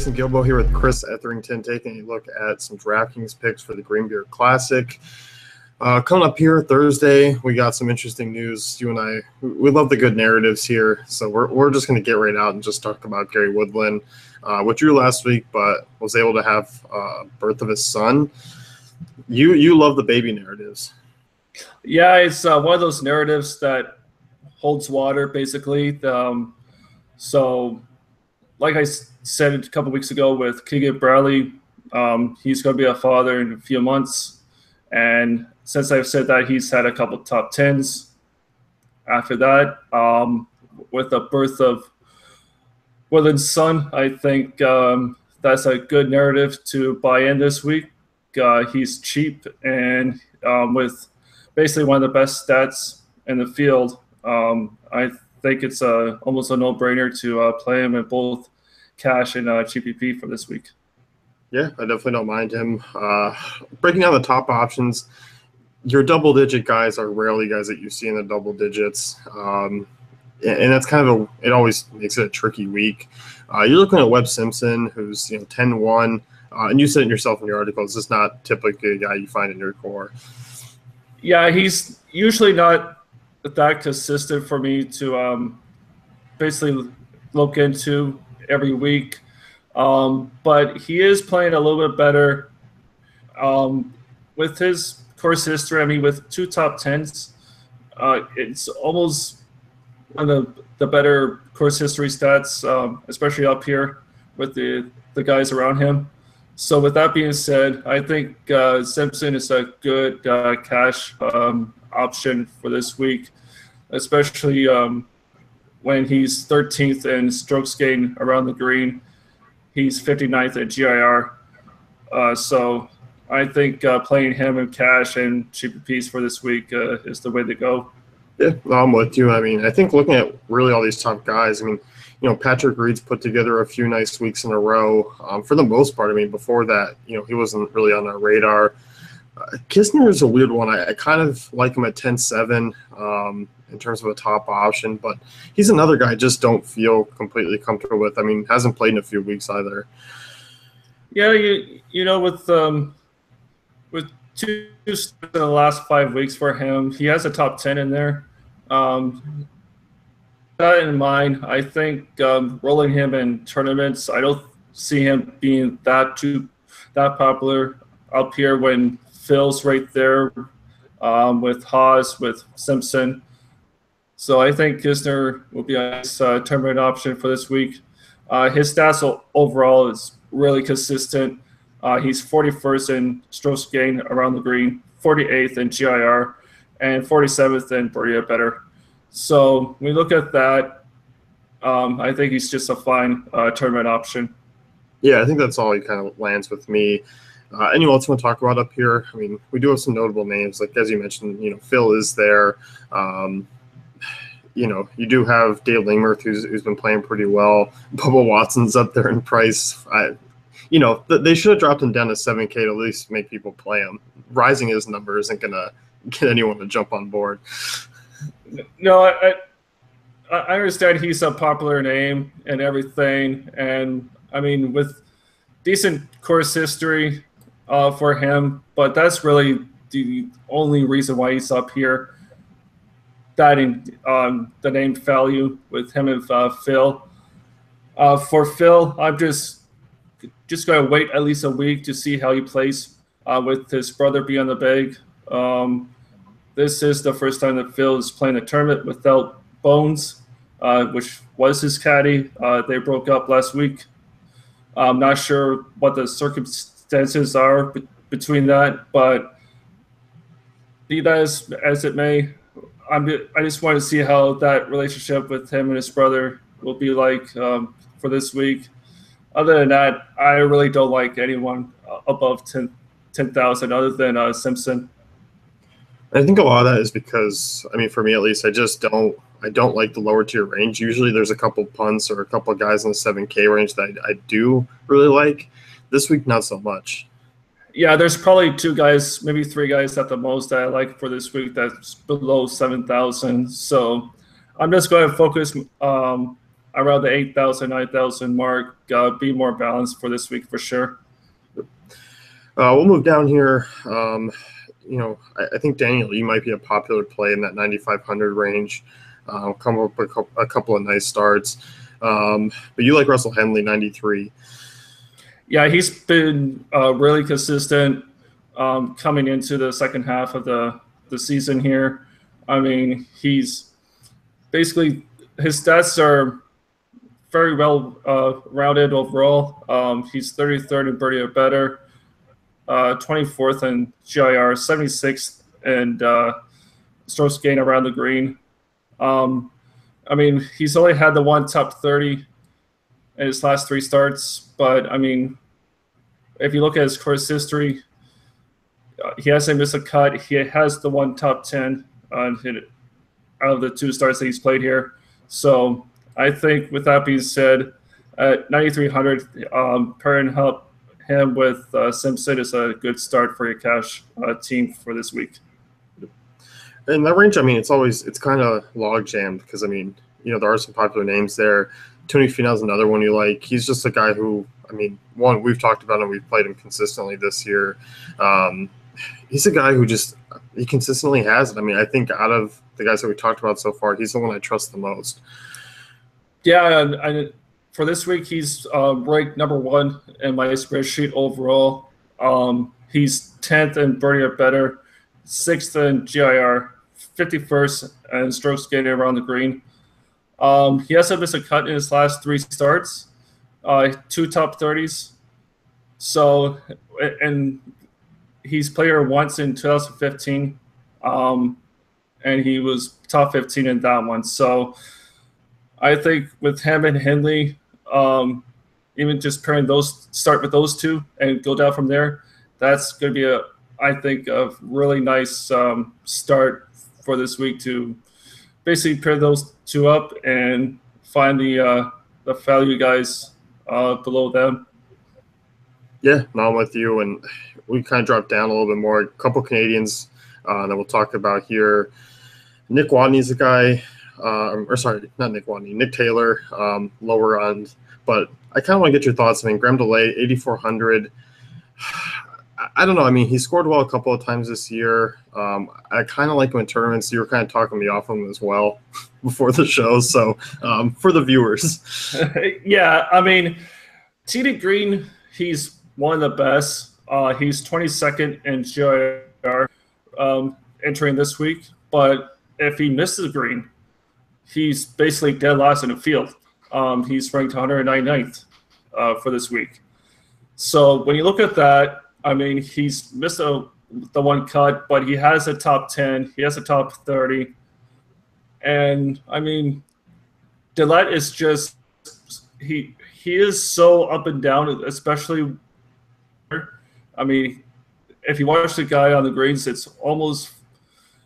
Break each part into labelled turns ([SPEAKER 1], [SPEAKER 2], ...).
[SPEAKER 1] Jason Gilbo here with Chris Etherington, taking a look at some DraftKings picks for the Greenbrier Classic. Coming up here Thursday, we got some interesting news. You and I, we love the good narratives here, so we're just going to get right out and just talk about Gary Woodland, withdrew last week, but was able to have birth of his son. You love the baby narratives.
[SPEAKER 2] Yeah, it's one of those narratives that holds water, basically. So, like I said a couple weeks ago with Keegan Bradley, he's going to be a father in a few months. And since I've said that, he's had a couple top tens. After that, with the birth of Woodland's son, I think that's a good narrative to buy in this week. He's cheap and with basically one of the best stats in the field. I think it's almost a no-brainer to play him in both cash and GPP for this week.
[SPEAKER 1] Yeah, I definitely don't mind him. Breaking down the top options, your double-digit guys are rarely guys that you see in the double digits. And that's kind of it always makes it a tricky week. You're looking at Webb Simpson, who's 10-1, and you said it yourself in your article. This is not typically a guy you find in your core.
[SPEAKER 2] Yeah, he's usually not that consistent for me to basically look into every week. But he is playing a little bit better with his course history. I mean, with 2 top tens, it's almost one of the better course history stats, especially up here with the guys around him. So with that being said, I think Simpson is a good cash option for this week, especially when he's 13th in strokes gained around the green. He's 59th at GIR. So I think playing him in cash and GPPs for this week is the way to go.
[SPEAKER 1] Yeah, I'm with you. I mean, I think looking at really all these top guys, I mean, Patrick Reed's put together a few nice weeks in a row. For the most part, I mean, before that, he wasn't really on our radar. Kisner is a weird one. I kind of like him at 10-7 in terms of a top option, but he's another guy I just don't feel completely comfortable with. I mean, hasn't played in a few weeks either.
[SPEAKER 2] Yeah, with 2 in the last 5 weeks for him, he has a top 10 in there. That in mind, I think rolling him in tournaments, I don't see him being that popular up here when Phil's right there with Haas, with Simpson. So I think Kisner will be a nice tournament option for this week. His stats overall is really consistent. He's 41st in strokes gained around the green, 48th in GIR, and 47th in birdie better. So when we look at that, I think he's just a fine tournament option.
[SPEAKER 1] Yeah, I think that's all he kind of lands with me. Anyone else want to talk about up here? I mean, we do have some notable names, like as you mentioned, Phil is there. You do have Dave Lingmerth, who's been playing pretty well. Bubba Watson's up there in price. They should have dropped him down to 7K to at least make people play him. Rising his number isn't going to get anyone to jump on board.
[SPEAKER 2] No, I understand he's a popular name and everything. And, I mean, with decent course history for him, but that's really the only reason why he's up here. That in the name value with him and Phil. For Phil, I'm just going to wait at least a week to see how he plays with his brother being on the bag. This is the first time that Phil is playing a tournament without Bones, which was his caddy. They broke up last week. I'm not sure what the circumstances are between that, but be that as it may, I just want to see how that relationship with him and his brother will be like for this week. Other than that, I really don't like anyone above 10,000 other than Simpson.
[SPEAKER 1] I think a lot of that is because, I mean, for me at least, I don't like the lower tier range. Usually there's a couple punts or a couple of guys in the 7K range that I do really like. This week, not so much.
[SPEAKER 2] Yeah, there's probably 2 guys, maybe 3 guys at the most that I like for this week that's below 7,000. So I'm just going to focus around the 8,000, 9,000 mark. Be more balanced for this week for sure.
[SPEAKER 1] We'll move down here. I think Daniel, you might be a popular play in that 9,500 range. Come up with a couple of nice starts. But you like Russell Henley, 93.
[SPEAKER 2] Yeah, he's been really consistent coming into the second half of the season here. I mean, he's basically his stats are very well rounded overall. He's 33rd in birdie or better, 24th in GIR, 76th and strokes gained around the green. I mean, he's only had the one top 30 in his last 3 starts, but I mean, if you look at his course history, he hasn't missed a cut. He has the one top 10 out of the 2 starts that he's played here. So I think with that being said, at 9,300, pairing up him with Simpson is a good start for your cash team for this week.
[SPEAKER 1] In that range, I mean, it's kind of log jammed because, I mean, there are some popular names there. Tony Finau's another one you like. He's just a guy who, I mean, one, we've talked about him. We've played him consistently this year. He's a guy who he consistently has it. I mean, I think out of the guys that we talked about so far, he's the one I trust the most.
[SPEAKER 2] Yeah, and for this week, he's ranked number 1 in my spreadsheet overall. He's 10th in birdie or better, 6th in GIR, 51st in strokes gained around the green. He hasn't missed a cut in his last 3 starts, 2 top 30s. So, and he's played here once in 2015, and he was top 15 in that one. So I think with him and Henley, even just pairing start with those 2 and go down from there, that's going to be a really nice start for this week to basically pair those 2 up and find the value guys below them.
[SPEAKER 1] Yeah, no, I'm with you. And we kind of dropped down a little bit more. A couple Canadians that we'll talk about here. Nick Watney's a guy, not Nick Watney, Nick Taylor, lower end. But I kind of want to get your thoughts. I mean, Graham DeLay, 8,400. I don't know. I mean, he scored well a couple of times this year. I kind of like him in tournaments. You were kind of talking me off him as well before the show. So for the viewers.
[SPEAKER 2] Yeah, I mean, TD Green, he's one of the best. He's 22nd in GIR entering this week. But if he misses green, he's basically dead last in the field. He's ranked 199th for this week. So when you look at that, I mean, he's missed the one cut, but he has a top 10. He has a top 30. And, I mean, Dillette is just – he is so up and down, especially – I mean, if you watch the guy on the greens, it's almost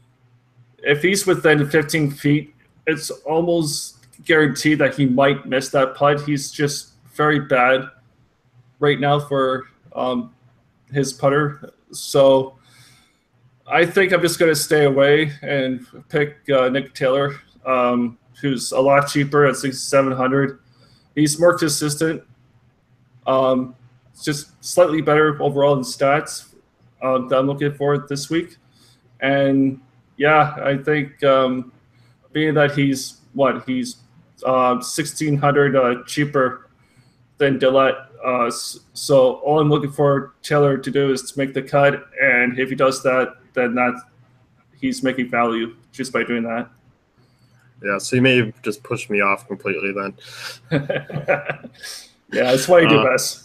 [SPEAKER 2] – if he's within 15 feet, it's almost guaranteed that he might miss that putt. He's just very bad right now for his putter. So I think I'm just going to stay away and pick Nick Taylor, who's a lot cheaper at 6,700. He's more consistent. Just slightly better overall in stats that I'm looking for this week. And yeah, I think being that he's 1,600 cheaper than Dillette. So all I'm looking for Taylor to do is to make the cut, and if he does that, then he's making value just by doing that.
[SPEAKER 1] Yeah, so you may have just pushed me off completely then.
[SPEAKER 2] Yeah, that's why you do best.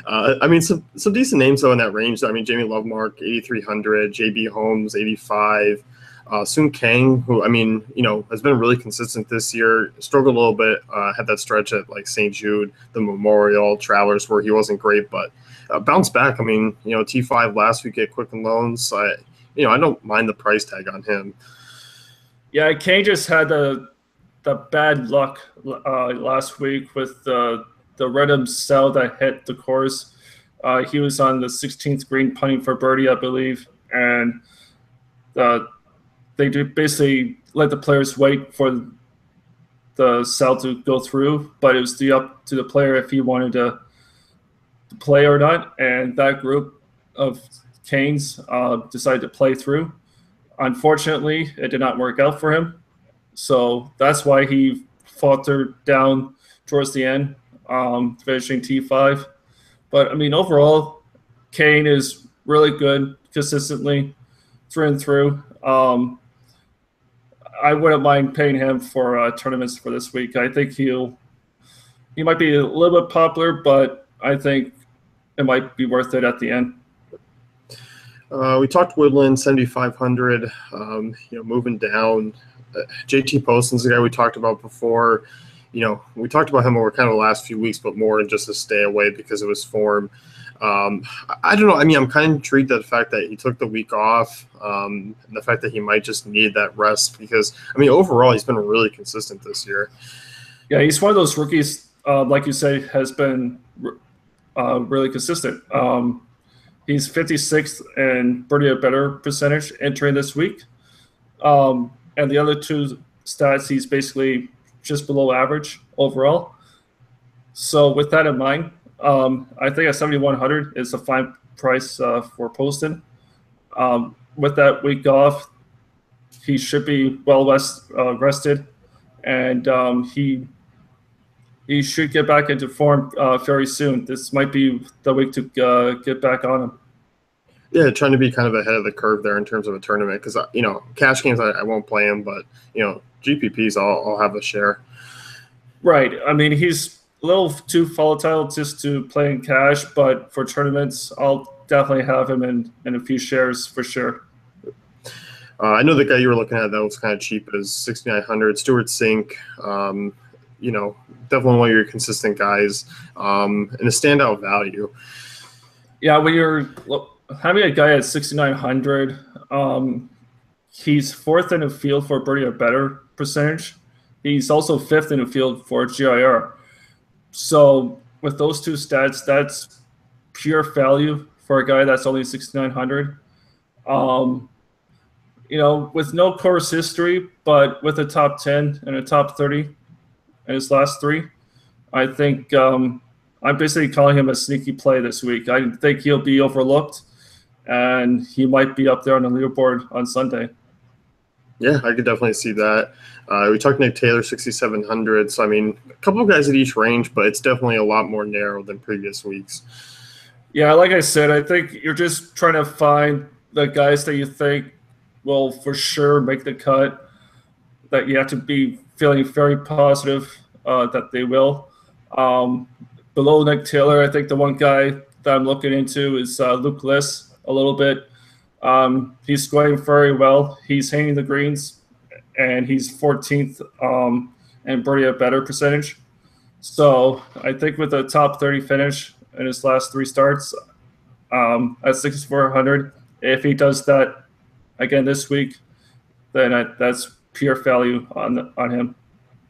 [SPEAKER 1] I mean, some decent names though in that range. I mean, Jamie Lovemark, 8,300, JB Holmes, 85. Soon Kang, who, I mean, has been really consistent this year, struggled a little bit, had that stretch at like St. Jude, the Memorial, Travelers, where he wasn't great, but bounced back. I mean, T5 last week at Quicken Loans. I don't mind the price tag on him.
[SPEAKER 2] Yeah, Kang just had the bad luck last week with the random cell that hit the course. He was on the 16th green punting for birdie, I believe, and they do basically let the players wait for the sell to go through, but it was up to the player if he wanted to play or not. And that group of Canes decided to play through. Unfortunately, it did not work out for him. So that's why he faltered down towards the end, finishing T5. But, I mean, overall, Kane is really good consistently through and through. I wouldn't mind paying him for tournaments for this week. I think he might be a little bit popular, but I think it might be worth it at the end.
[SPEAKER 1] We talked Woodland 7,500. Moving down. JT Poston's the guy we talked about before. We talked about him over kind of the last few weeks, but more than just to stay away because of his form. I don't know. I mean, I'm kind of intrigued at the fact that he took the week off, and the fact that he might just need that rest because, I mean, overall, he's been really consistent this year.
[SPEAKER 2] Yeah, he's one of those rookies, like you say, has been really consistent. He's 56th in birdie or better percentage entering this week. And the other two stats, he's basically just below average overall. So with that in mind, I think at 7,100 is a fine price for Poston. With that week off, he should be well rested, and he should get back into form very soon. This might be the week to get back on him.
[SPEAKER 1] Yeah, trying to be kind of ahead of the curve there in terms of a tournament because, cash games I won't play him, but, GPPs I'll have a share.
[SPEAKER 2] Right. I mean, he's a little too volatile just to play in cash, but for tournaments, I'll definitely have him in a few shares for sure.
[SPEAKER 1] I know the guy you were looking at that was kind of cheap is 6,900. Stuart Sink, definitely one of your consistent guys, and a standout value.
[SPEAKER 2] Yeah, when you're having a guy at 6,900, he's fourth in the field for birdie or better percentage. He's also fifth in the field for GIR. So with those two stats, that's pure value for a guy that's only 6,900. With no course history, but with a top 10 and a top 30 in his last three, I think I'm basically calling him a sneaky play this week. I think he'll be overlooked, and he might be up there on the leaderboard on Sunday.
[SPEAKER 1] Yeah, I could definitely see that. We talked Nick Taylor, 6,700. So, I mean, a couple of guys at each range, but it's definitely a lot more narrow than previous weeks.
[SPEAKER 2] Yeah, like I said, I think you're just trying to find the guys that you think will for sure make the cut, that you have to be feeling very positive that they will. Below Nick Taylor, I think the one guy that I'm looking into is Luke Liss a little bit. He's scoring very well. He's hitting the greens, and he's 14th in birdie or better percentage. So I think with a top 30 finish in his last three starts at 6,400, if he does that again this week, then that's pure value on him.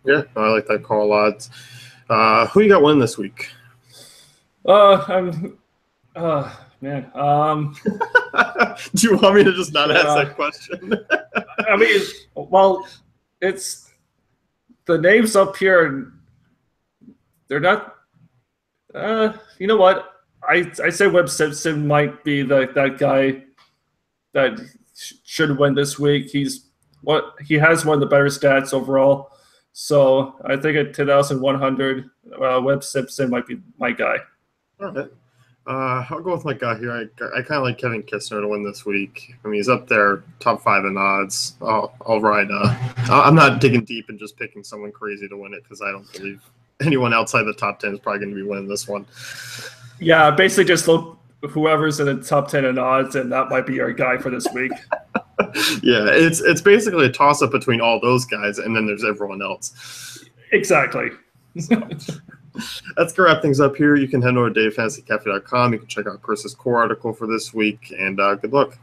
[SPEAKER 1] Yeah, I like that call a lot. Who you got winning this week?
[SPEAKER 2] Man.
[SPEAKER 1] Do you want me to just not ask that question?
[SPEAKER 2] I mean, well, it's the names up here. They're not. You know what? I say Webb Simpson might be that guy that should win this week. He has one of the better stats overall. So I think at 2,100, Webb Simpson might be my guy.
[SPEAKER 1] All right. I'll go with my guy here. I kind of like Kevin Kistner to win this week. I mean, he's up there, top 5 in odds. I'll ride. I'm not digging deep and just picking someone crazy to win it because I don't believe anyone outside the top 10 is probably going to be winning this one.
[SPEAKER 2] Yeah, basically just look whoever's in the top 10 in odds, and that might be our guy for this week.
[SPEAKER 1] Yeah, it's basically a toss-up between all those guys, and then there's everyone else.
[SPEAKER 2] Exactly.
[SPEAKER 1] So, that's going to wrap things up here. You can head over to DaveFantasyCafe.com. You can check out Chris's core article for this week, and good luck.